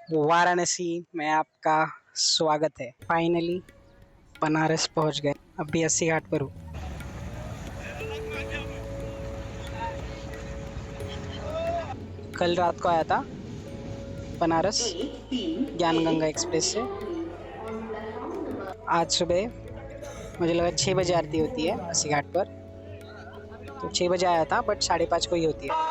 वाराणसी में आपका स्वागत है। फाइनली बनारस पहुंच गए। अभी 80 घाट पर हूँ। कल रात को आया था बनारस ज्ञान गंगा एक्सप्रेस से। आज सुबह मुझे लगा 6 बजे आरती होती है 80 घाट पर, तो 6 बजे आया था, बट 5:30 को ही होती है।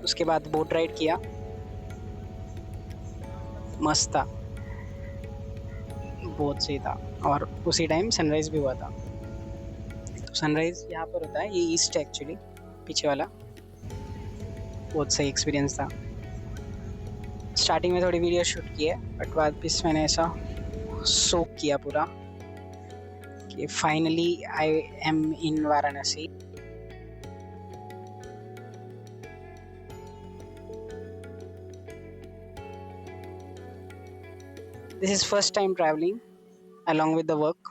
उसके बाद बोट राइड किया, मस्त था, बहुत सही था। और उसी टाइम सनराइज भी हुआ था। तो सनराइज यहाँ पर होता है, ये ईस्ट है एक्चुअली, पीछे वाला। बहुत सही एक्सपीरियंस था। स्टार्टिंग में थोड़ी वीडियो शूट की है, बट बाद भी मैंने ऐसा सोक किया पूरा कि finally I am in Varanasi. This is first time travelling along with the work,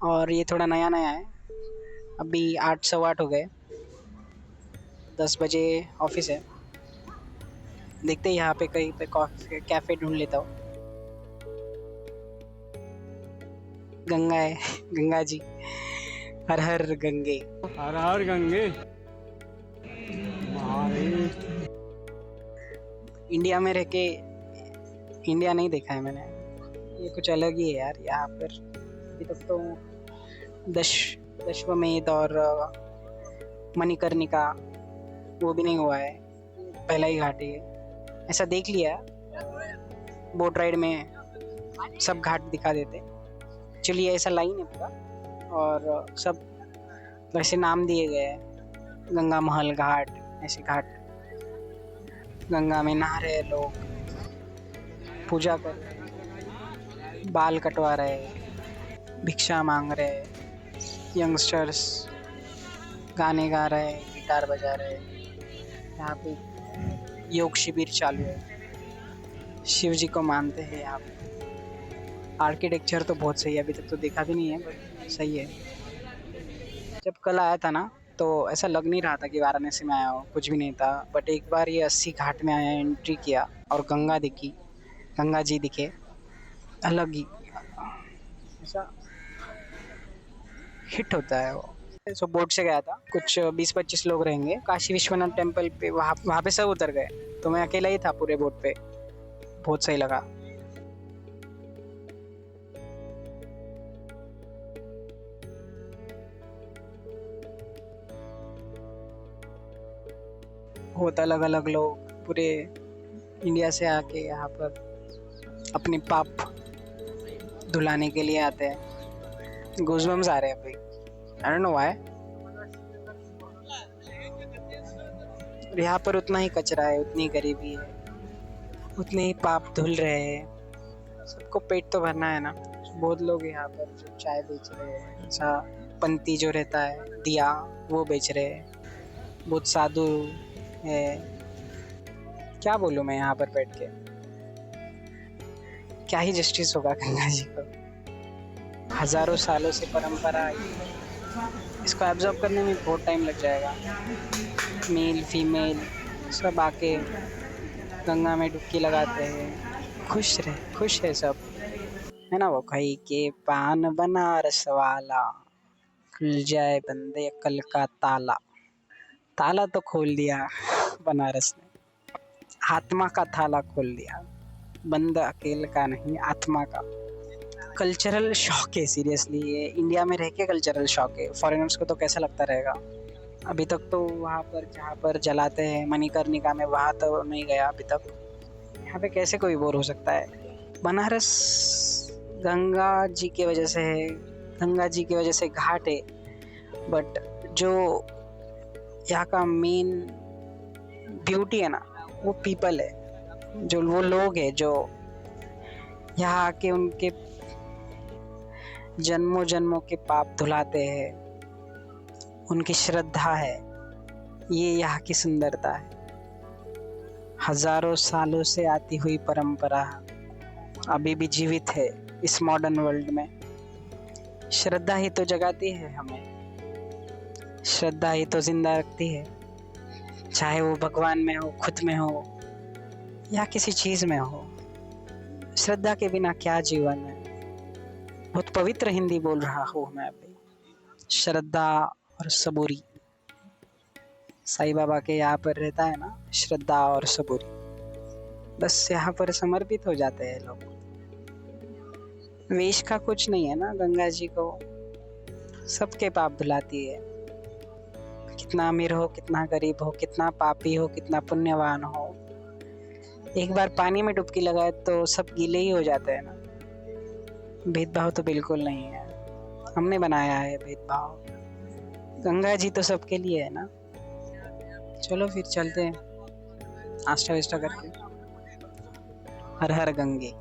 और ये थोड़ा नया नया है। अभी 8 सवा 8 हो गए, 10 बजे ऑफिस है। देखते हैं यहाँ पे कहीं पे कैफे ढूंढ लेता हूँ। गंगा है, गंगा जी, हर हर गंगे, हर हर गंगे। इंडिया में रह के इंडिया नहीं देखा है मैंने। ये कुछ अलग ही है यार यहाँ पर। अभी तक तो दशवमेध और मणिकर्णिका वो भी नहीं हुआ है, पहला ही घाट है। ऐसा देख लिया, बोट राइड में सब घाट दिखा देते। चलिए, ऐसा लाइन है पूरा, और सब वैसे नाम दिए गए हैं। गंगा महल घाट, ऐसे घाट। गंगा में नहा रहे लोग, पूजा कर रहे, बाल कटवा रहे, भिक्षा मांग रहे, यंगस्टर्स गाने गा रहे, गिटार बजा रहे। यहाँ पे योग शिविर चालू है, शिव जी को मानते हैं यहाँ पे। आर्किटेक्चर तो बहुत सही है, अभी तक तो देखा भी नहीं है, बट सही है। जब कल आया था ना, तो ऐसा लग नहीं रहा था कि वाराणसी में आया हो, कुछ भी नहीं था। बट एक बार ये 80 घाट में आया, एंट्री किया और गंगा दिखी, गंगा जी दिखे, अलग ही ऐसा हिट होता है वो। सो बोट से गया था, कुछ 20-25 लोग रहेंगे। काशी विश्वनाथ टेम्पल पे वहाँ पे सब उतर गए, तो मैं अकेला ही था पूरे बोट पे। बहुत सही लगा। बहुत अलग अलग लोग पूरे इंडिया से आके यहाँ पर अपने पाप धुलाने के लिए आते हैं। गूज़बम्स आ रहे हैं अभी, आई डोंट नो व्हाई। यहाँ पर उतना ही कचरा है, उतनी गरीबी है, उतने ही पाप धुल रहे हैं। सबको पेट तो भरना है ना। बहुत लोग यहाँ पर जो चाय बेच रहे हैं, ऐसा पंती जो रहता है दिया, वो बेच रहे हैं। बहुत साधु है, क्या बोलूँ मैं यहाँ पर बैठ के। क्या ही जस्टिस होगा गंगा जी को। हजारों सालों से परंपरा है, इसको एब्जॉर्ब करने में बहुत टाइम लग जाएगा। मेल फीमेल सब आके गंगा में डुबकी लगाते हैं, खुश है सब, है ना। वो खाई के पान बनारस वाला, खुल जाए बंदे अकल का ताला। ताला तो खोल दिया बनारस ने, आत्मा का ताला खोल दिया। बंद अकेले का नहीं, आत्मा का। कल्चरल शॉक है सीरियसली, ये इंडिया में रह के कल्चरल शॉक है। फॉरेनर्स को तो कैसा लगता रहेगा। अभी तक तो वहाँ पर जहाँ पर जलाते हैं मणिकर्णिका में, वहाँ तो नहीं गया अभी तक। यहाँ पे कैसे कोई बोर हो सकता है। बनारस गंगा जी की वजह से है, गंगा जी की वजह से घाट है, बट जो यहाँ का मेन ब्यूटी है ना, वो पीपल है। जो वो लोग हैं जो यहाँ आके उनके जन्मों जन्मों के पाप धुलाते हैं, उनकी श्रद्धा है। ये यहाँ की सुंदरता है। हजारों सालों से आती हुई परंपरा अभी भी जीवित है इस मॉडर्न वर्ल्ड में। श्रद्धा ही तो जगाती है हमें, श्रद्धा ही तो जिंदा रखती है, चाहे वो भगवान में हो, खुद में हो या किसी चीज में हो। श्रद्धा के बिना क्या जीवन है। बहुत पवित्र हिंदी बोल रहा हूँ मैं अभी। श्रद्धा और सबूरी, साईं बाबा के यहाँ पर रहता है ना, श्रद्धा और सबूरी, बस यहाँ पर समर्पित हो जाते हैं लोग। वेश का कुछ नहीं है ना, गंगा जी को सबके पाप धुलाती है। कितना अमीर हो, कितना गरीब हो, कितना पापी हो, कितना पुण्यवान हो, एक बार पानी में डुबकी लगाए तो सब गीले ही हो जाते हैं ना। भेदभाव तो बिल्कुल नहीं है, हमने बनाया है भेदभाव। गंगा जी तो सबके लिए है ना। चलो फिर चलते हैं नाश्ता वास्ता करके। हर हर गंगे।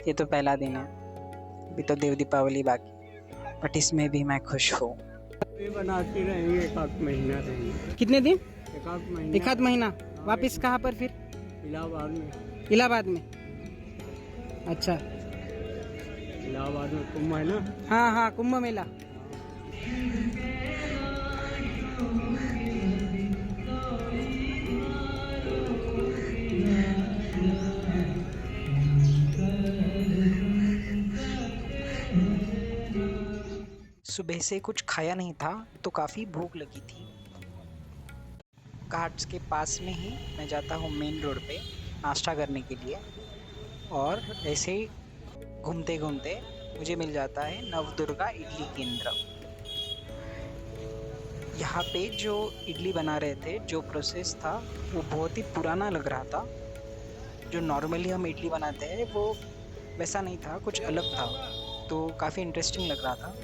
ये तो पहला दिन है, अभी तो देव दीपावली बाकी, बट इसमें भी मैं खुश हूँ। बनाती रहेंगे, एक आध महीना रहेंगे। कितने दिन? एक आध महीना। वापिस कहाँ पर फिर? इलाहाबाद में। इलाहाबाद में, अच्छा। इलाहाबाद में कुंभ है ना। हाँ हाँ, कुंभ मेला। सुबह से कुछ खाया नहीं था तो काफ़ी भूख लगी थी। घाट्स के पास में ही मैं जाता हूँ मेन रोड पे नाश्ता करने के लिए, और ऐसे ही घूमते घूमते मुझे मिल जाता है नवदुर्गा इडली केंद्र। यहाँ पे जो इडली बना रहे थे, जो प्रोसेस था वो बहुत ही पुराना लग रहा था। जो नॉर्मली हम इडली बनाते हैं वो वैसा नहीं था, कुछ अलग था, तो काफ़ी इंटरेस्टिंग लग रहा था।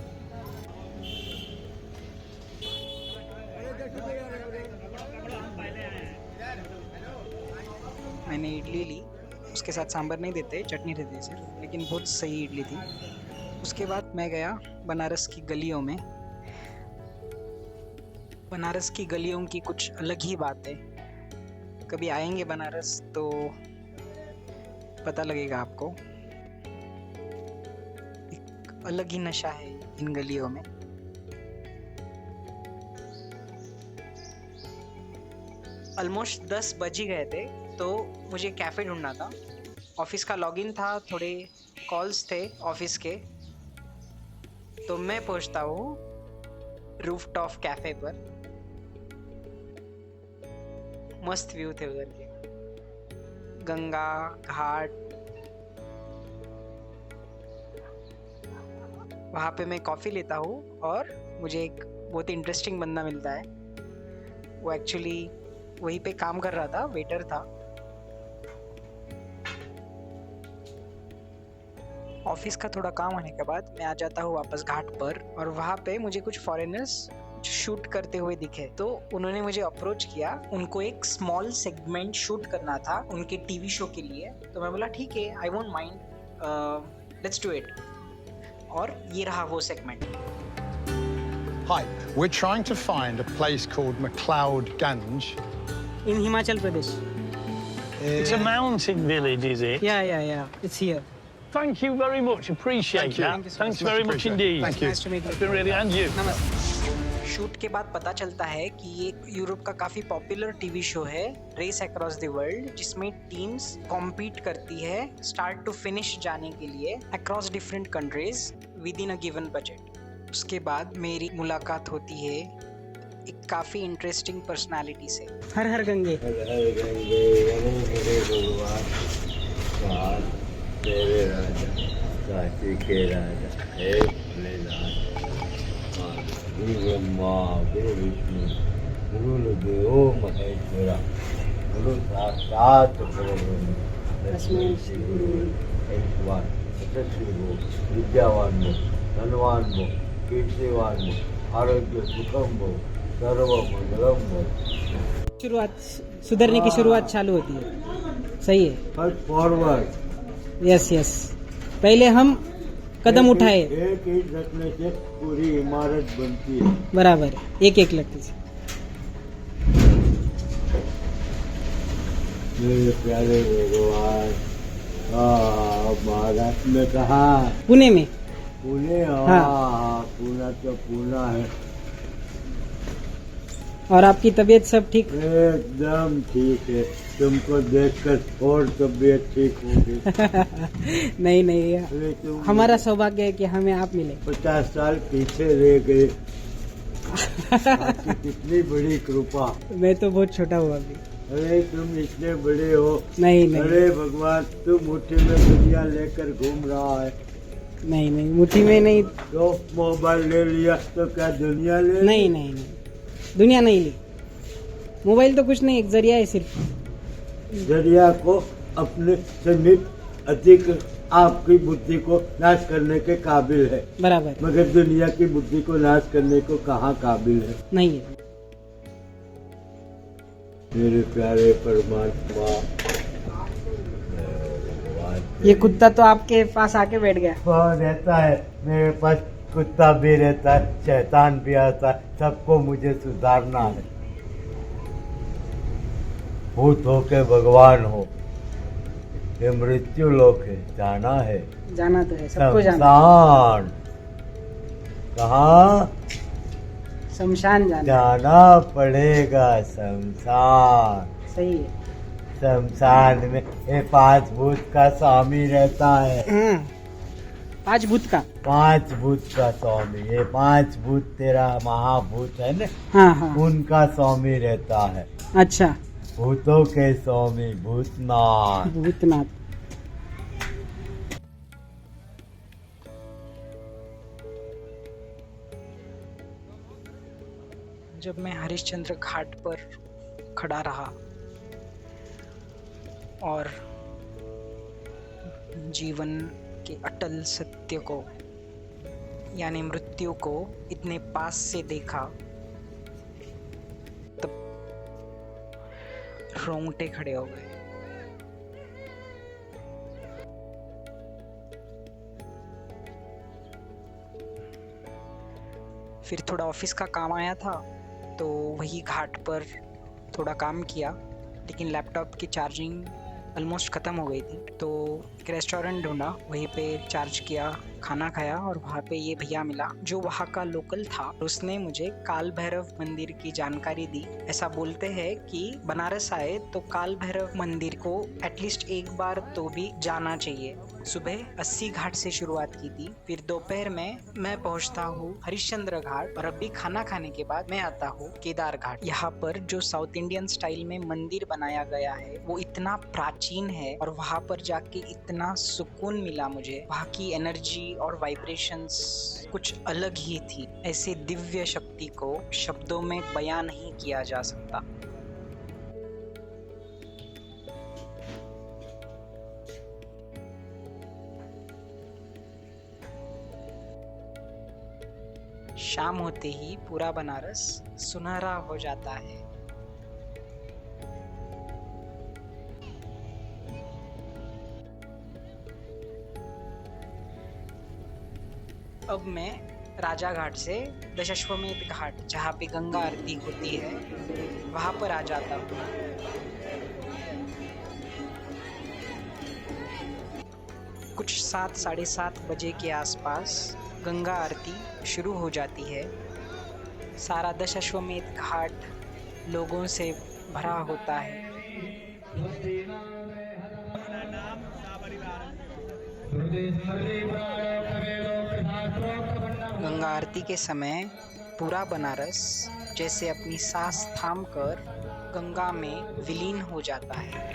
मैंने इडली ली, उसके साथ सांभर नहीं देते, चटनी देते हैं सिर्फ, लेकिन बहुत सही इडली थी। उसके बाद मैं गया बनारस की गलियों में। बनारस की गलियों की कुछ अलग ही बात है। कभी आएंगे बनारस तो पता लगेगा आपको। एक अलग ही नशा है इन गलियों में। ऑलमोस्ट 10 बज ही गए थे, तो मुझे कैफ़े ढूंढना था। ऑफिस का लॉगिन था, थोड़े कॉल्स थे ऑफिस के, तो मैं पहुंचता हूँ रूफटॉप कैफ़े पर। मस्त व्यू थे उधर के, गंगा घाट। वहाँ पे मैं कॉफ़ी लेता हूँ और मुझे एक बहुत इंटरेस्टिंग बंदा मिलता है। वो एक्चुअली वहीं पे काम कर रहा था, वेटर था। ऑफिस का थोड़ा काम होने के बाद मैं आ जाता हूँ वापस घाट पर, और वहाँ पे मुझे कुछ फॉरेनर्स शूट करते हुए दिखे, तो उन्होंने मुझे अप्रोच किया। उनको एक स्मॉल सेगमेंट शूट करना था उनके टीवी शो के लिए, तो मैं बोला ठीक है, I won't mind, let's do it. और ये रहा वो segment. Hi, we're trying to find a place called McLeod Ganj. In Himachal Pradesh. It's a mountain village, is it? Yeah. It's here. Thank you very much. Appreciate Thank you. that. Thank you so Thanks much. very much Appreciate it. indeed. Thank you. Nice to meet you. It's been really, and you. नमस्ते। Shoot के बाद पता चलता है कि ये Europe का काफ़ी पॉपुलर टीवी शो है, रेस अक्रॉस द वर्ल्ड, जिसमें टीम्स कॉम्पीट करती है स्टार्ट टू फिनिश जाने के लिए across different countries with in a given budget. उसके बाद मेरी मुलाकात होती है एक काफ़ी इंटरेस्टिंग पर्सनालिटी से। हर हर गंगे। हर हर गंगे यमुने मेरे भगवान, पार तेरे राजा, काशी के राजा, हे भोलेनाथ। गुरु ब्रह्मा गुरु विष्णु गुरुदेवो महेश्वरा, गुरु साक्षात परब्रह्म तस्मै श्री गुरु भगवान। यशस्वी हो, विद्यावान हो, धनवान हो, कीर्तिवान हो, आरोग्य सुखम हो, सर्व मंगलम हो। शुरुआत सुधरने की शुरुआत चालू होती है, सही है। First forward. यस। पहले हम कदम उठाए, एक ईंट रखने से पूरी इमारत बनती है। बराबर, एक लगती है। मेरे प्यारे भगवान, महाराष्ट्र में कहा? पुणे में। पुणे हाँ। हाँ पुणे तो पुणे है और आपकी तबीयत सब ठीक? एकदम ठीक है। तुमको देखकर और तबीयत ठीक होगी। नहीं नहीं, अरे तुम हमारा सौभाग्य है कि हमें आप मिले। 50 साल पीछे रह गए। आपकी कितनी बड़ी कृपा। मैं तो बहुत छोटा हूँ अभी। अरे तुम इतने बड़े हो। नहीं नहीं अरे भगवान, तुम मुट्ठी में दुनिया लेकर घूम रहा है। नहीं नहीं, मुट्ठी में नहीं। तो मोबाइल ले लिया तो क्या दुनिया ले ली? नहीं नहीं नहीं, दुनिया नहीं ली। मोबाइल तो कुछ नहीं, एक जरिया है सिर्फ। जरिया को अपने समीप अधिक आपकी बुद्धि को नाश करने के काबिल है, बराबर। मगर दुनिया की बुद्धि को नाश करने को कहाँ काबिल है। नहीं है। मेरे प्यारे परमात्मा, ये कुत्ता तो आपके पास आके बैठ गया। वहाँ रहता है मेरे पास, कुत्ता भी रहता है, शैतान भी आता है, सबको मुझे सुधारना है। भूत हो के भगवान हो, ये मृत्यु लोक है, जाना है। जाना तो है, सबको जाना। शमशान। कहाँ शमशान जाना। जाना पड़ेगा? शमशान। सही है। शमशान में ये 5 भूत का स्वामी रहता है। 5 भूत का? 5 भूत का स्वामी। ये 5 भूत तेरा महाभूत है ना, हाँ हाँ। उनका स्वामी रहता है। अच्छा, भूतों के स्वामी भूतनाथ। भूतनाथ। जब मैं हरिश्चंद्र घाट पर खड़ा रहा और जीवन के अटल सत्य को यानी मृत्यु को इतने पास से देखा, तब रोंगटे खड़े हो गए। फिर थोड़ा ऑफिस का काम आया था, तो वही घाट पर थोड़ा काम किया, लेकिन लैपटॉप की चार्जिंग ऑलमोस्ट ख़त्म हो गई थी। तो एक रेस्टोरेंट ढूंढा, वहीं पे चार्ज किया, खाना खाया और वहाँ पे ये भैया मिला जो वहाँ का लोकल था। उसने मुझे काल भैरव मंदिर की जानकारी दी। ऐसा बोलते हैं कि बनारस आए तो काल भैरव मंदिर को एटलीस्ट एक बार तो भी जाना चाहिए। सुबह 80 घाट से शुरुआत की थी, फिर दोपहर में मैं पहुंचता हूँ हरिश्चंद्र घाट और अभी खाना खाने के बाद मैं आता हूँ केदार घाट। यहाँ पर जो साउथ इंडियन स्टाइल में मंदिर बनाया गया है वो इतना प्राचीन है और वहाँ पर जाके इतना सुकून मिला मुझे। वहाँ की एनर्जी और वाइब्रेशंस कुछ अलग ही थी। ऐसे दिव्य शक्ति को शब्दों में बयां नहीं किया जा सकता। शाम होते ही पूरा बनारस सुनहरा हो जाता है। अब मैं राजा घाट से दशाश्वमेध घाट, जहाँ पे गंगा आरती होती है, वहां पर आ जाता हूँ। कुछ 7 साढ़े 7 बजे के आसपास गंगा आरती शुरू हो जाती है। सारा दशाश्वमेध घाट लोगों से भरा होता है। गंगा आरती के समय पूरा बनारस जैसे अपनी सांस थामकर गंगा में विलीन हो जाता है।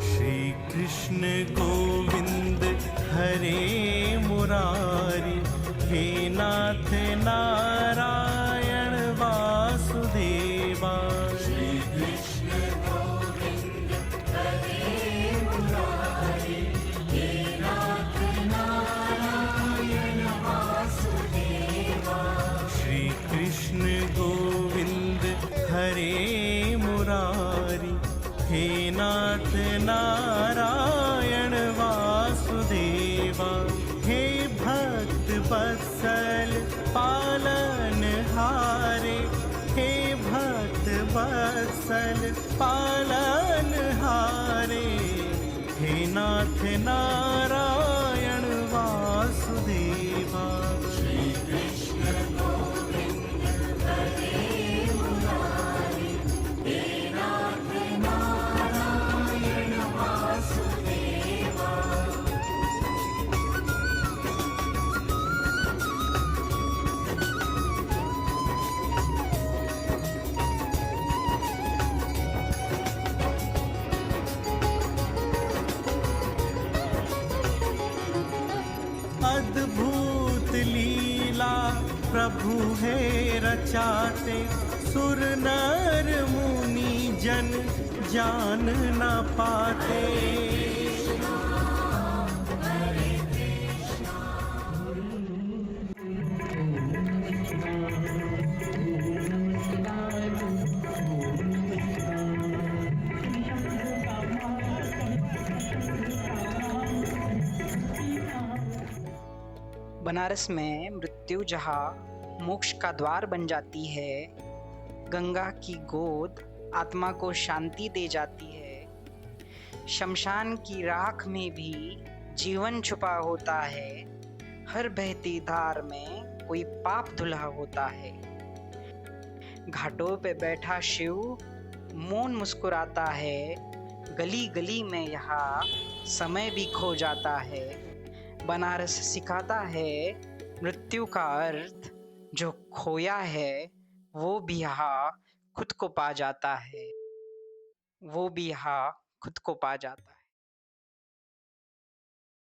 श्री कृष्ण गोविंद हरे मुरारी, हे नाथ नारायण वासुदेवा। श्री कृष्ण गोविंद हरे मुरारी, हे नाथ नारायण वासुदेवा। श्री कृष्ण गोविंद हरे मुरारी, हे नाथ नारायण नाथ नारायण वासुदेवा। श्री कृष्ण गोविंद हरे मुरारी, हे नाथ नारायण वासुदेवा। अद्भुत लीला प्रभु है रचाते, सुर नर मुनि जन जान न पाते। बनारस में मृत्यु जहाँ मोक्ष का द्वार बन जाती है, गंगा की गोद आत्मा को शांति दे जाती है। शमशान की राख में भी जीवन छुपा होता है, हर बहती धार में कोई पाप धुला होता है। घाटों पे बैठा शिव मौन मुस्कुराता है, गली गली में यहाँ समय भी खो जाता है। बनारस सिखाता है मृत्यु का अर्थ, जो खोया है वो भी यहाँ खुद को पा जाता है, वो भी यहाँ खुद को पा जाता है।